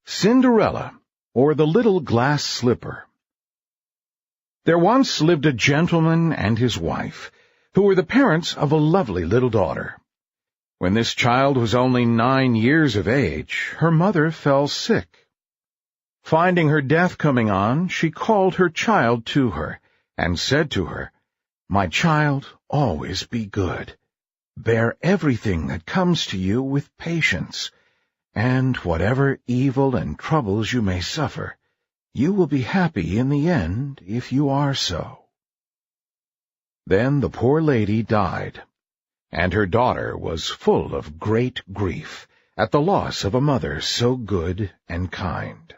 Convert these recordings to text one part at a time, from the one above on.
Cinderella, or the Little Glass Slipper. There once lived a gentleman and his wife, who were the parents of a lovely little daughter. When this child was only 9 years of age, her mother fell sick. Finding her death coming on, she called her child to her, and said to her, "My child, always be good. Bear everything that comes to you with patience, and whatever evil and troubles you may suffer, you will be happy in the end if you are so." Then the poor lady died, and her daughter was full of great grief at the loss of a mother so good and kind.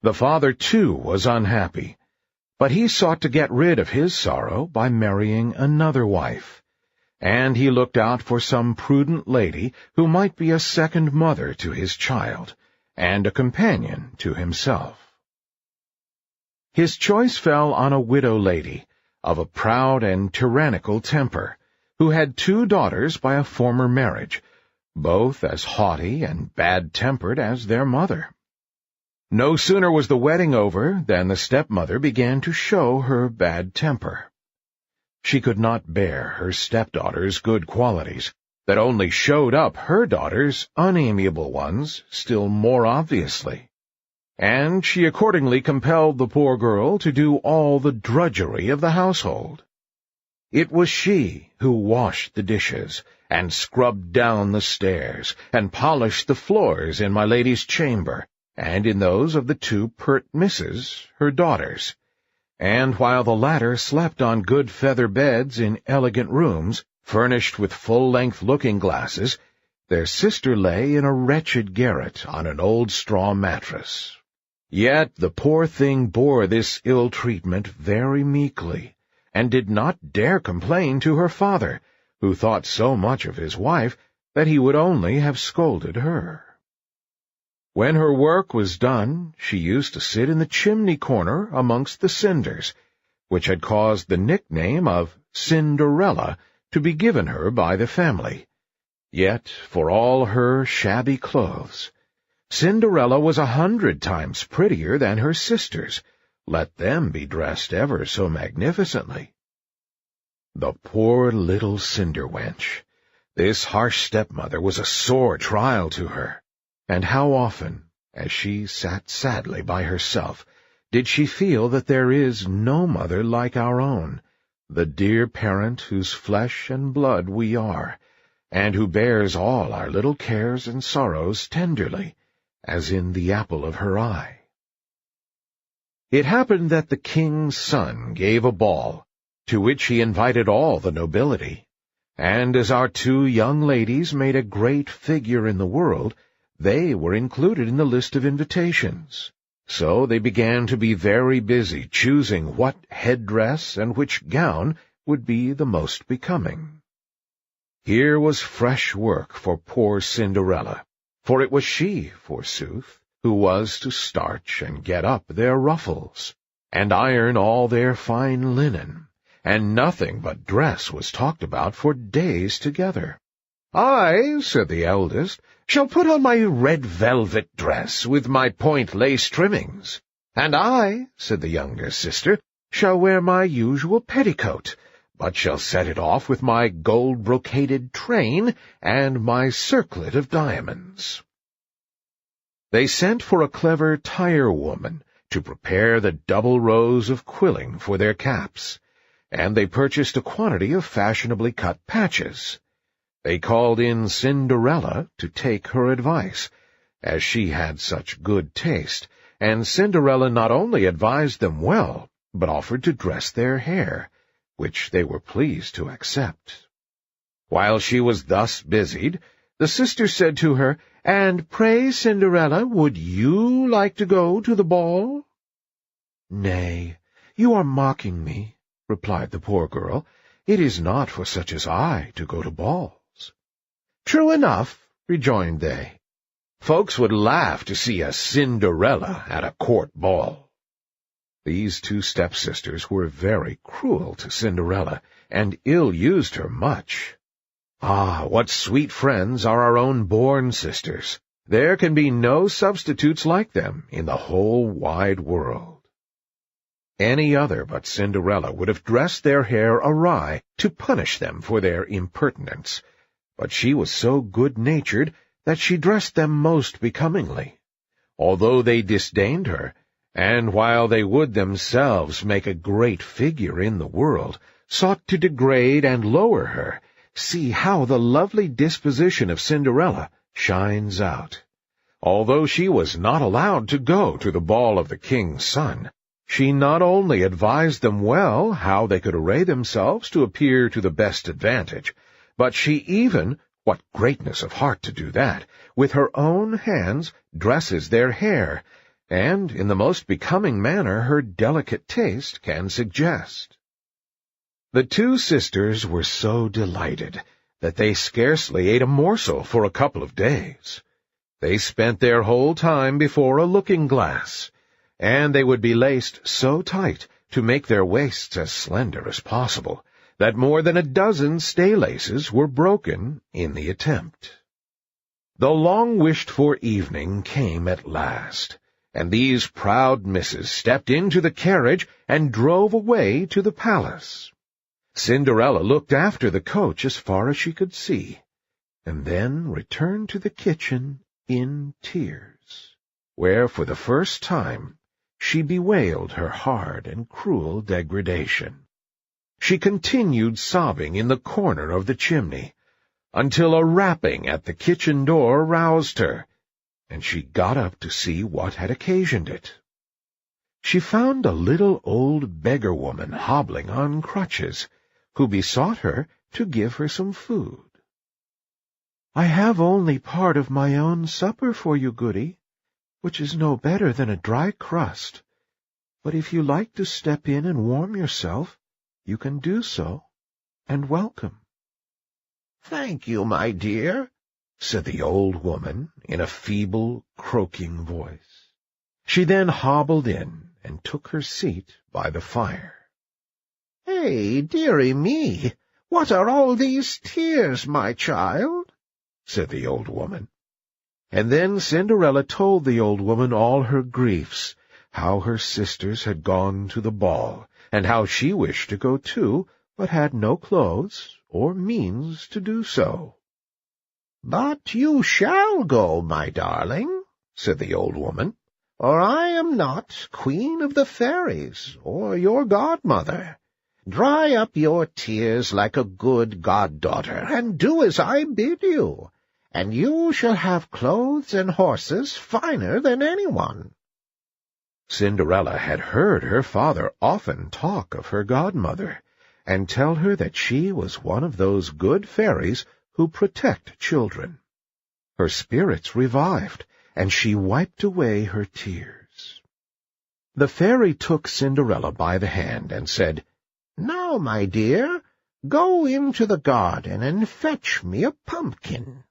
The father, too, was unhappy, but he sought to get rid of his sorrow by marrying another wife, and he looked out for some prudent lady who might be a second mother to his child, and a companion to himself. His choice fell on a widow lady, of a proud and tyrannical temper, who had 2 daughters by a former marriage, both as haughty and bad-tempered as their mother. No sooner was the wedding over than the stepmother began to show her bad temper. She could not bear her stepdaughter's good qualities, that only showed up her daughter's unamiable ones still more obviously, and she accordingly compelled the poor girl to do all the drudgery of the household. It was she who washed the dishes, and scrubbed down the stairs, and polished the floors in my lady's chamber, and in those of the 2 pert misses, her daughters. And while the latter slept on good feather beds in elegant rooms, furnished with full-length looking-glasses, their sister lay in a wretched garret on an old straw mattress. Yet the poor thing bore this ill-treatment very meekly, and did not dare complain to her father, who thought so much of his wife that he would only have scolded her. When her work was done, she used to sit in the chimney-corner amongst the cinders, which had caused the nickname of Cinderella to be given her by the family. Yet, for all her shabby clothes, Cinderella was 100 times prettier than her sisters, let them be dressed ever so magnificently. The poor little cinder-wench! This harsh stepmother was a sore trial to her. And how often, as she sat sadly by herself, did she feel that there is no mother like our own, the dear parent whose flesh and blood we are, and who bears all our little cares and sorrows tenderly, as in the apple of her eye. It happened that the king's son gave a ball, to which he invited all the nobility, and as our 2 young ladies made a great figure in the world, they were included in the list of invitations. So they began to be very busy choosing what headdress and which gown would be the most becoming. Here was fresh work for poor Cinderella, for it was she, forsooth, who was to starch and get up their ruffles, and iron all their fine linen, and nothing but dress was talked about for days together. "I," said the eldest, "shall put on my red velvet dress with my point lace trimmings." "And I," said the younger sister, "shall wear my usual petticoat, but shall set it off with my gold-brocaded train and my circlet of diamonds." They sent for a clever tire-woman to prepare the double rows of quilling for their caps, and they purchased a quantity of fashionably cut patches. They called in Cinderella to take her advice, as she had such good taste, and Cinderella not only advised them well, but offered to dress their hair, which they were pleased to accept. While she was thus busied, the sister said to her, "And pray, Cinderella, would you like to go to the ball?" "Nay, you are mocking me," replied the poor girl. "It is not for such as I to go to balls." "True enough," rejoined they. "Folks would laugh to see a Cinderella at a court ball." These 2 stepsisters were very cruel to Cinderella, and ill-used her much. Ah, what sweet friends are our own born sisters! There can be no substitutes like them in the whole wide world. Any other but Cinderella would have dressed their hair awry to punish them for their impertinence, but she was so good-natured that she dressed them most becomingly, although they disdained her, and while they would themselves make a great figure in the world, sought to degrade and lower her. See how the lovely disposition of Cinderella shines out. Although she was not allowed to go to the ball of the king's son, she not only advised them well how they could array themselves to appear to the best advantage, but she even, what greatness of heart to do that, with her own hands dresses their hair, and in the most becoming manner her delicate taste can suggest. The two sisters were so delighted that they scarcely ate a morsel for a couple of days. They spent their whole time before a looking-glass, and they would be laced so tight to make their waists as slender as possible that more than a dozen stay-laces were broken in the attempt. The long-wished-for evening came at last, and these proud misses stepped into the carriage and drove away to the palace. Cinderella looked after the coach as far as she could see, and then returned to the kitchen in tears, where for the first time she bewailed her hard and cruel degradation. She continued sobbing in the corner of the chimney, until a rapping at the kitchen door roused her, and she got up to see what had occasioned it. She found a little old beggar-woman hobbling on crutches, who besought her to give her some food. "I have only part of my own supper for you, Goody, which is no better than a dry crust. But if you like to step in and warm yourself, you can do so, and welcome." "Thank you, my dear," said the old woman in a feeble, croaking voice. She then hobbled in and took her seat by the fire. "Hey, dearie me, what are all these tears, my child?" said the old woman. And then Cinderella told the old woman all her griefs, how her sisters had gone to the ball, and how she wished to go too, but had no clothes or means to do so. "But you shall go, my darling," said the old woman, "or I am not Queen of the Fairies, or your godmother. Dry up your tears like a good goddaughter, and do as I bid you, and you shall have clothes and horses finer than anyone." Cinderella had heard her father often talk of her godmother, and tell her that she was one of those good fairies who protect children. Her spirits revived, and she wiped away her tears. The fairy took Cinderella by the hand and said, "Now, my dear, go into the garden and fetch me a pumpkin."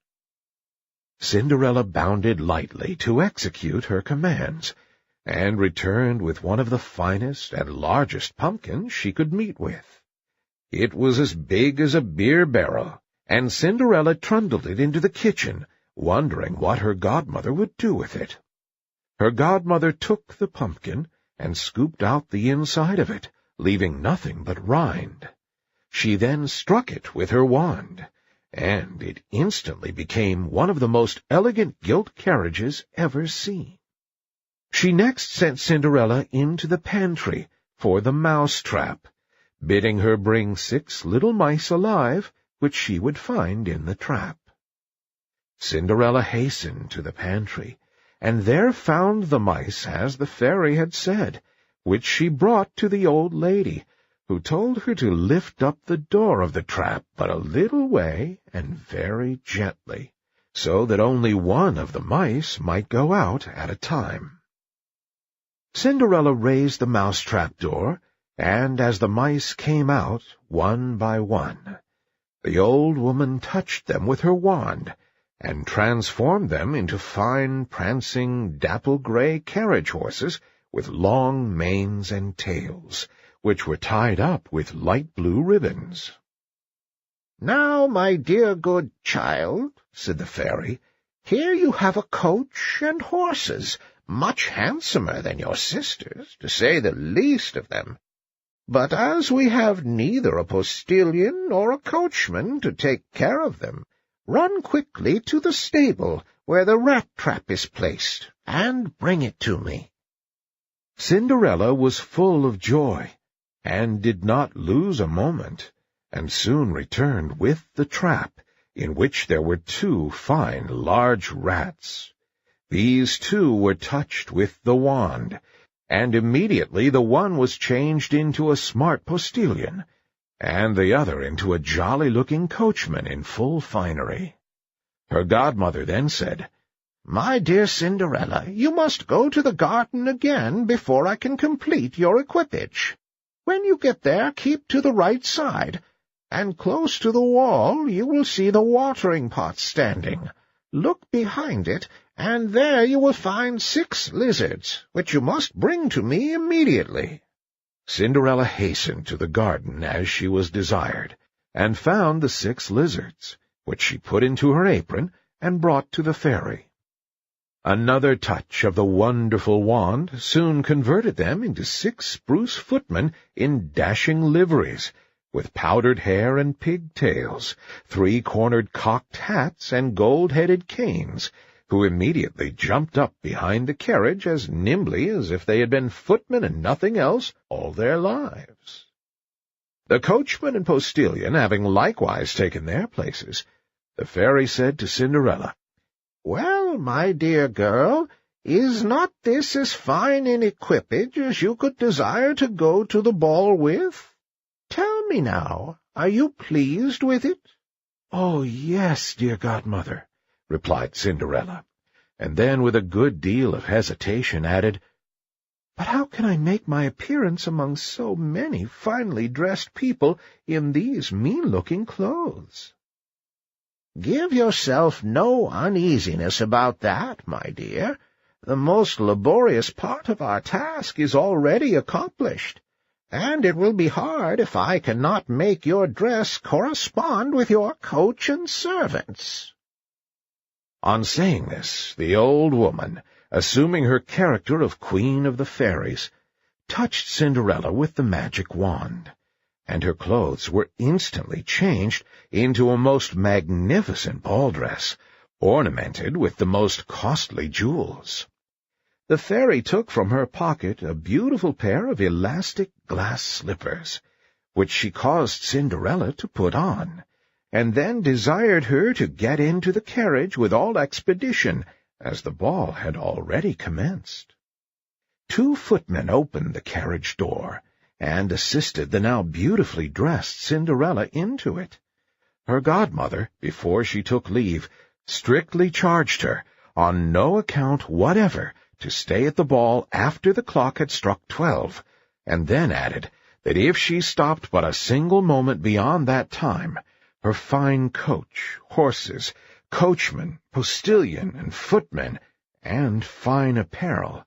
Cinderella bounded lightly to execute her commands, and returned with one of the finest and largest pumpkins she could meet with. It was as big as a beer barrel, and Cinderella trundled it into the kitchen, wondering what her godmother would do with it. Her godmother took the pumpkin and scooped out the inside of it, leaving nothing but rind. She then struck it with her wand, and it instantly became one of the most elegant gilt carriages ever seen. She next sent Cinderella into the pantry for the mouse-trap, bidding her bring 6 little mice alive, which she would find in the trap. Cinderella hastened to the pantry, and there found the mice as the fairy had said, which she brought to the old lady, who told her to lift up the door of the trap but a little way and very gently, so that only one of the mice might go out at a time. Cinderella raised the mouse-trap door, and as the mice came out one by one, the old woman touched them with her wand, and transformed them into fine, prancing, dapple-gray carriage-horses with long manes and tails, which were tied up with light blue ribbons. "Now, my dear good child," said the fairy, Here you have a coach and horses, much handsomer than your sister's, to say the least of them. But as we have neither a postillion nor a coachman to take care of them, run quickly to the stable where the rat-trap is placed, and bring it to me." Cinderella was full of joy, and did not lose a moment, and soon returned with the trap, in which there were 2 fine large rats. These 2 were touched with the wand, and immediately the one was changed into a smart postillion, and the other into a jolly-looking coachman in full finery. Her godmother then said, "My dear Cinderella, you must go to the garden again before I can complete your equipage. When you get there, keep to the right side, and close to the wall you will see the watering pot standing. Look behind it, and there you will find 6 lizards, which you must bring to me immediately." Cinderella hastened to the garden as she was desired, and found the 6 lizards, which she put into her apron and brought to the fairy. Another touch of the wonderful wand soon converted them into 6 spruce footmen in dashing liveries, with powdered hair and pigtails, 3-cornered cocked hats and gold-headed canes, who immediately jumped up behind the carriage as nimbly as if they had been footmen and nothing else all their lives. The coachman and postillion having likewise taken their places, the fairy said to Cinderella, "Well, my dear girl, is not this as fine an equipage as you could desire to go to the ball with? Tell me now, are you pleased with it?" "Oh, yes, dear godmother," replied Cinderella, and then with a good deal of hesitation added, "But how can I make my appearance among so many finely dressed people in these mean-looking clothes?" "Give yourself no uneasiness about that, my dear. The most laborious part of our task is already accomplished, and it will be hard if I cannot make your dress correspond with your coach and servants." On saying this, the old woman, assuming her character of Queen of the Fairies, touched Cinderella with the magic wand, and her clothes were instantly changed into a most magnificent ball dress, ornamented with the most costly jewels. The fairy took from her pocket a beautiful pair of elastic glass slippers, which she caused Cinderella to put on, and then desired her to get into the carriage with all expedition, as the ball had already commenced. 2 footmen opened the carriage door, and assisted the now beautifully dressed Cinderella into it. Her godmother, before she took leave, strictly charged her, on no account whatever, to stay at the ball after the clock had struck 12, and then added that if she stopped but a single moment beyond that time, her fine coach, horses, coachman, postillion, and footmen, and fine apparel,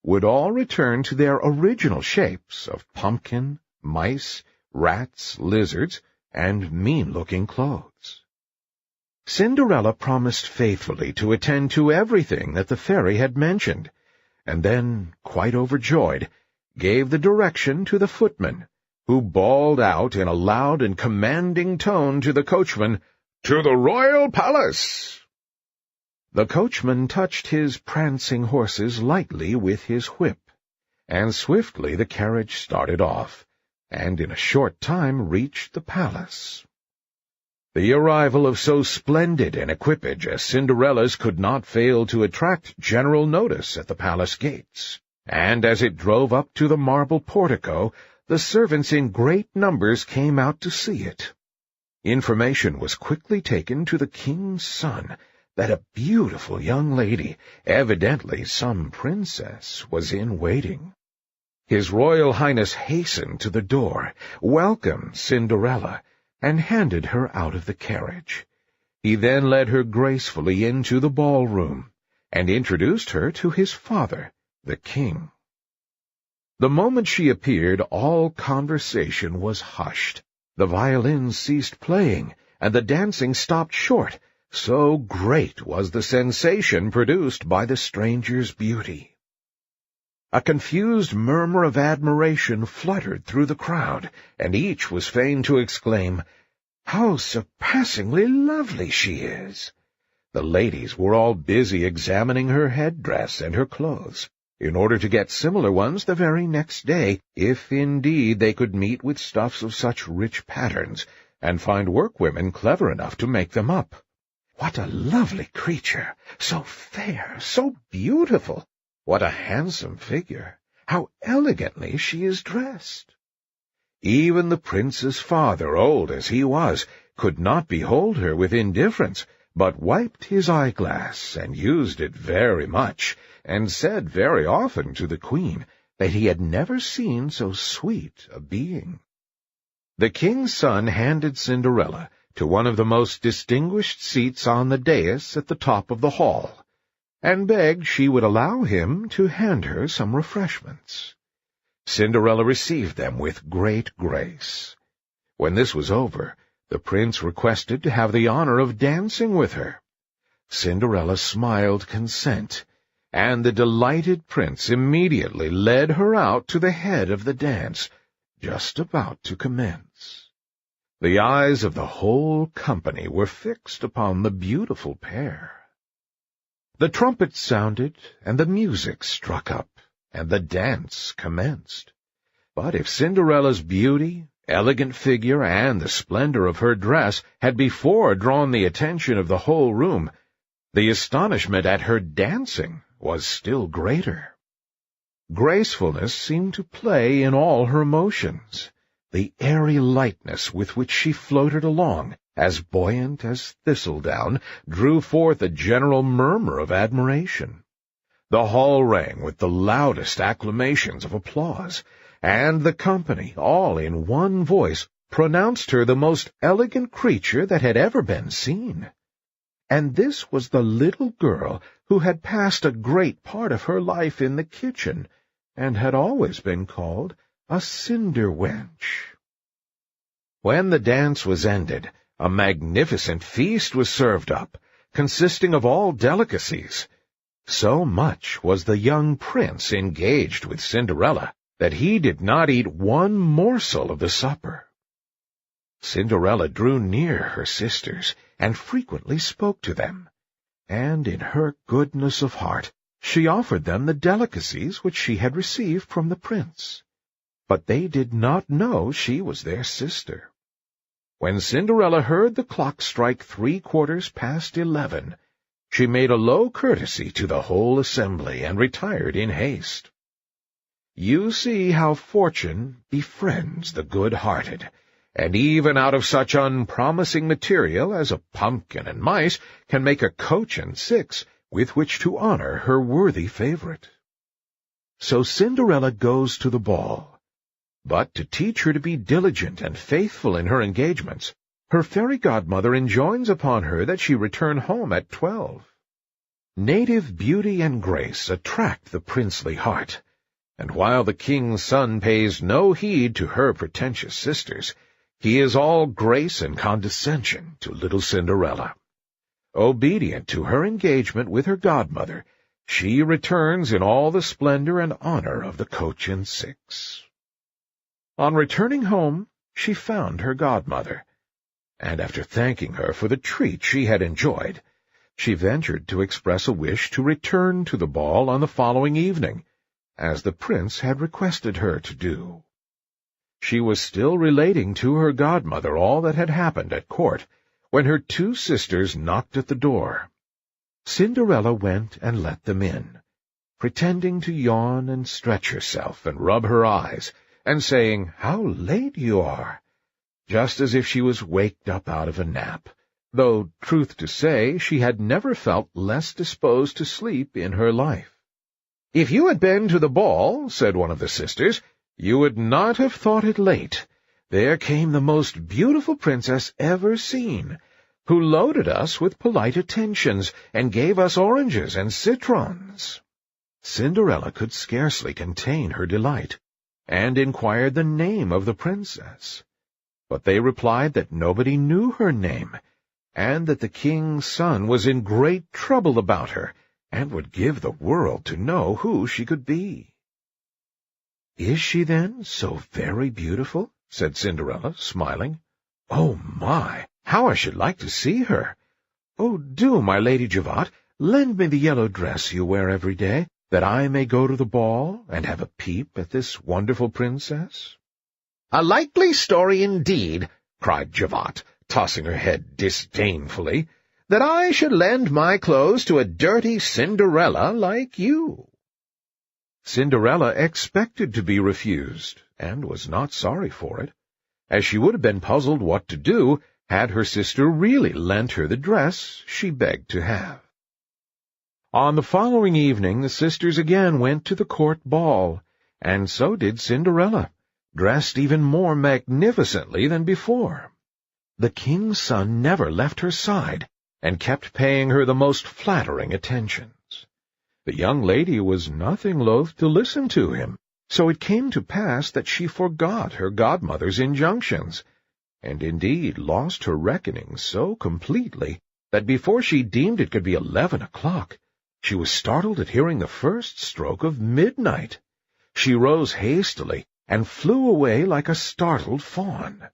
would all return to their original shapes of pumpkin, mice, rats, lizards, and mean-looking clothes. Cinderella promised faithfully to attend to everything that the fairy had mentioned, and then, quite overjoyed, gave the direction to the footman, who bawled out in a loud and commanding tone to the coachman, "To the royal palace!" The coachman touched his prancing horses lightly with his whip, and swiftly the carriage started off, and in a short time reached the palace. The arrival of so splendid an equipage as Cinderella's could not fail to attract general notice at the palace gates, and as it drove up to the marble portico, the servants in great numbers came out to see it. Information was quickly taken to the king's son that a beautiful young lady, evidently some princess, was in waiting. His Royal Highness hastened to the door, welcomed Cinderella, and handed her out of the carriage. He then led her gracefully into the ballroom, and introduced her to his father, the king. The moment she appeared, all conversation was hushed. The violins ceased playing, and the dancing stopped short, so great was the sensation produced by the stranger's beauty. A confused murmur of admiration fluttered through the crowd, and each was fain to exclaim, "How surpassingly lovely she is!" The ladies were all busy examining her headdress and her clothes, in order to get similar ones the very next day, if indeed they could meet with stuffs of such rich patterns, and find workwomen clever enough to make them up. What a lovely creature! So fair, so beautiful! What a handsome figure! How elegantly she is dressed! Even the prince's father, old as he was, could not behold her with indifference, but wiped his eyeglass, and used it very much, and said very often to the queen that he had never seen so sweet a being. The king's son handed Cinderella to one of the most distinguished seats on the dais at the top of the hall, and begged she would allow him to hand her some refreshments. Cinderella received them with great grace. When this was over, the prince requested to have the honor of dancing with her. Cinderella smiled consent, and the delighted prince immediately led her out to the head of the dance, just about to commence. The eyes of the whole company were fixed upon the beautiful pair. The trumpet sounded, and the music struck up, and the dance commenced. But if Cinderella's beauty, elegant figure, and the splendor of her dress had before drawn the attention of the whole room, the astonishment at her dancing was still greater. Gracefulness seemed to play in all her motions. The airy lightness with which she floated along, as buoyant as thistledown, drew forth a general murmur of admiration. The hall rang with the loudest acclamations of applause, and the company, all in one voice, pronounced her the most elegant creature that had ever been seen. And this was the little girl who had passed a great part of her life in the kitchen, and had always been called a cinder wench. When the dance was ended, a magnificent feast was served up, consisting of all delicacies. So much was the young prince engaged with Cinderella that he did not eat one morsel of the supper. Cinderella drew near her sisters, and frequently spoke to them, and in her goodness of heart she offered them the delicacies which she had received from the prince. But they did not know she was their sister. When Cinderella heard the clock strike 11:15, she made a low courtesy to the whole assembly, and retired in haste. You see how fortune befriends the good-hearted, and even out of such unpromising material as a pumpkin and mice can make a coach and six with which to honor her worthy favorite. So Cinderella goes to the ball. But to teach her to be diligent and faithful in her engagements, her fairy godmother enjoins upon her that she return home at 12. Native beauty and grace attract the princely heart, and while the king's son pays no heed to her pretentious sisters, he is all grace and condescension to little Cinderella. Obedient to her engagement with her godmother, she returns in all the splendor and honor of the coach and six. On returning home, she found her godmother, and after thanking her for the treat she had enjoyed, she ventured to express a wish to return to the ball on the following evening, as the prince had requested her to do. She was still relating to her godmother all that had happened at court, when her two sisters knocked at the door. Cinderella went and let them in, pretending to yawn and stretch herself and rub her eyes, and saying, "How late you are," just as if she was waked up out of a nap, though, truth to say, she had never felt less disposed to sleep in her life. "If you had been to the ball," said one of the sisters, "you would not have thought it late. There came the most beautiful princess ever seen, who loaded us with polite attentions, and gave us oranges and citrons." Cinderella could scarcely contain her delight, and inquired the name of the princess. But they replied that nobody knew her name, and that the king's son was in great trouble about her, and would give the world to know who she could be. "Is she, then, so very beautiful?" said Cinderella, smiling. "Oh, my! How I should like to see her! Oh, do, my Lady Javotte, lend me the yellow dress you wear every day, that I may go to the ball and have a peep at this wonderful princess." "A likely story indeed," cried Javotte, tossing her head disdainfully, "that I should lend my clothes to a dirty Cinderella like you." Cinderella expected to be refused, and was not sorry for it, as she would have been puzzled what to do had her sister really lent her the dress she begged to have. On the following evening the sisters again went to the court ball, and so did Cinderella, dressed even more magnificently than before. The king's son never left her side, and kept paying her the most flattering attentions. The young lady was nothing loath to listen to him, so it came to pass that she forgot her godmother's injunctions, and indeed lost her reckoning so completely that before she deemed it could be 11 o'clock, she was startled at hearing the first stroke of midnight. She rose hastily and flew away like a startled fawn.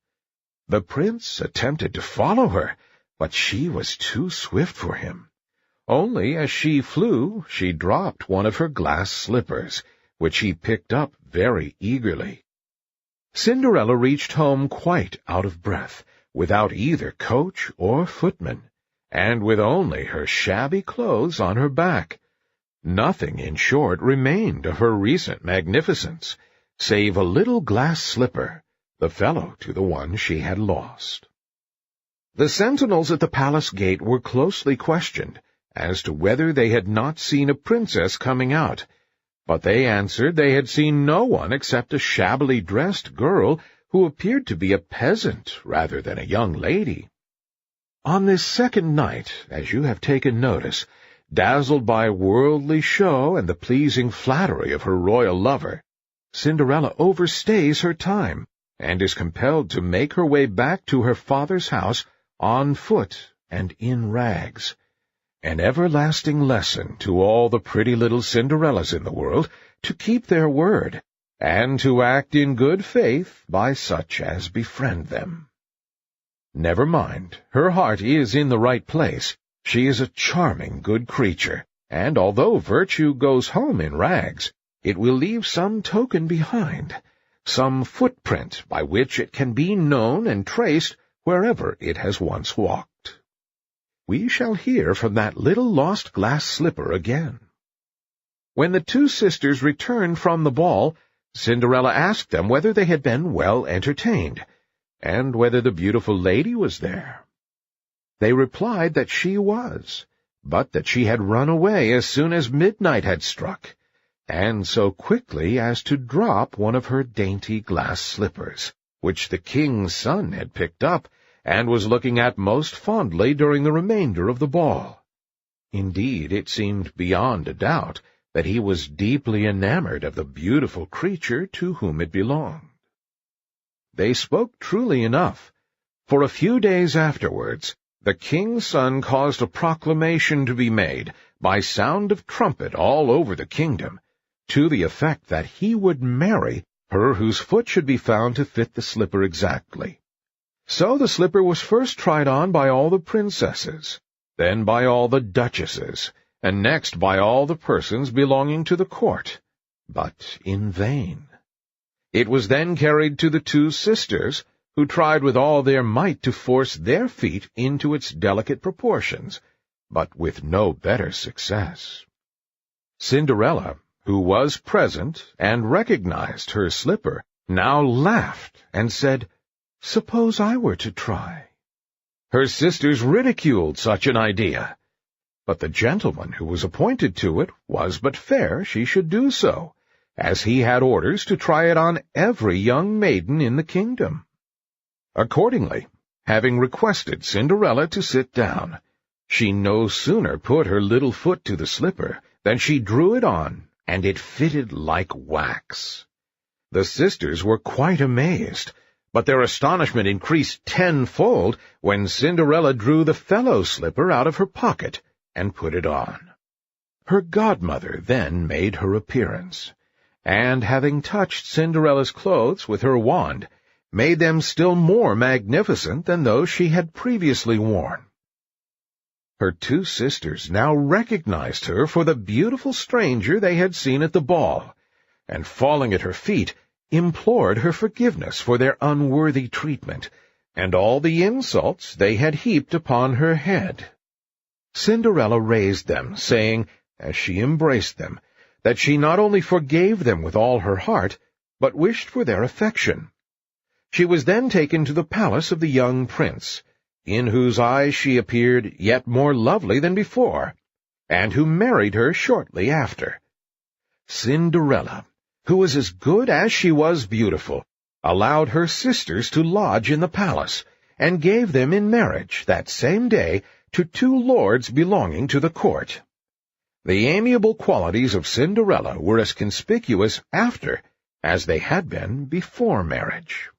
The prince attempted to follow her, but she was too swift for him. Only as she flew, she dropped one of her glass slippers, which he picked up very eagerly. Cinderella reached home quite out of breath, without either coach or footman, and with only her shabby clothes on her back. Nothing, in short, remained of her recent magnificence, save a little glass slipper, the fellow to the one she had lost. The sentinels at the palace gate were closely questioned as to whether they had not seen a princess coming out, but they answered they had seen no one except a shabbily dressed girl who appeared to be a peasant rather than a young lady. On this second night, as you have taken notice, dazzled by worldly show and the pleasing flattery of her royal lover, Cinderella overstays her time, and is compelled to make her way back to her father's house on foot and in rags. An everlasting lesson to all the pretty little Cinderellas in the world to keep their word, and to act in good faith by such as befriend them. Never mind, her heart is in the right place. She is a charming good creature, and although virtue goes home in rags, it will leave some token behind, some footprint by which it can be known and traced wherever it has once walked. We shall hear from that little lost glass slipper again. When the two sisters returned from the ball, Cinderella asked them whether they had been well entertained, and whether the beautiful lady was there. They replied that she was, but that she had run away as soon as midnight had struck, and so quickly as to drop one of her dainty glass slippers, which the king's son had picked up, and was looking at most fondly during the remainder of the ball. Indeed, it seemed beyond a doubt that he was deeply enamored of the beautiful creature to whom it belonged. They spoke truly enough, for a few days afterwards the king's son caused a proclamation to be made, by sound of trumpet all over the kingdom, to the effect that he would marry her whose foot should be found to fit the slipper exactly. So the slipper was first tried on by all the princesses, then by all the duchesses, and next by all the persons belonging to the court, but in vain. It was then carried to the two sisters, who tried with all their might to force their feet into its delicate proportions, but with no better success. Cinderella, who was present and recognized her slipper, now laughed and said, "Suppose I were to try." Her sisters ridiculed such an idea, but the gentleman who was appointed to it was but fair she should do so, as he had orders to try it on every young maiden in the kingdom. Accordingly, having requested Cinderella to sit down, she no sooner put her little foot to the slipper than she drew it on, and it fitted like wax. The sisters were quite amazed, But their astonishment increased tenfold when Cinderella drew the fellow slipper out of her pocket and put it on. Her godmother then made her appearance, and having touched Cinderella's clothes with her wand, made them still more magnificent than those she had previously worn. Her two sisters now recognized her for the beautiful stranger they had seen at the ball, and falling at her feet, implored her forgiveness for their unworthy treatment, and all the insults they had heaped upon her head. Cinderella raised them, saying, as she embraced them, that she not only forgave them with all her heart, but wished for their affection. She was then taken to the palace of the young prince, in whose eyes she appeared yet more lovely than before, and who married her shortly after. Cinderella, who was as good as she was beautiful, allowed her sisters to lodge in the palace, and gave them in marriage that same day to 2 lords belonging to the court. The amiable qualities of Cinderella were as conspicuous after as they had been before marriage.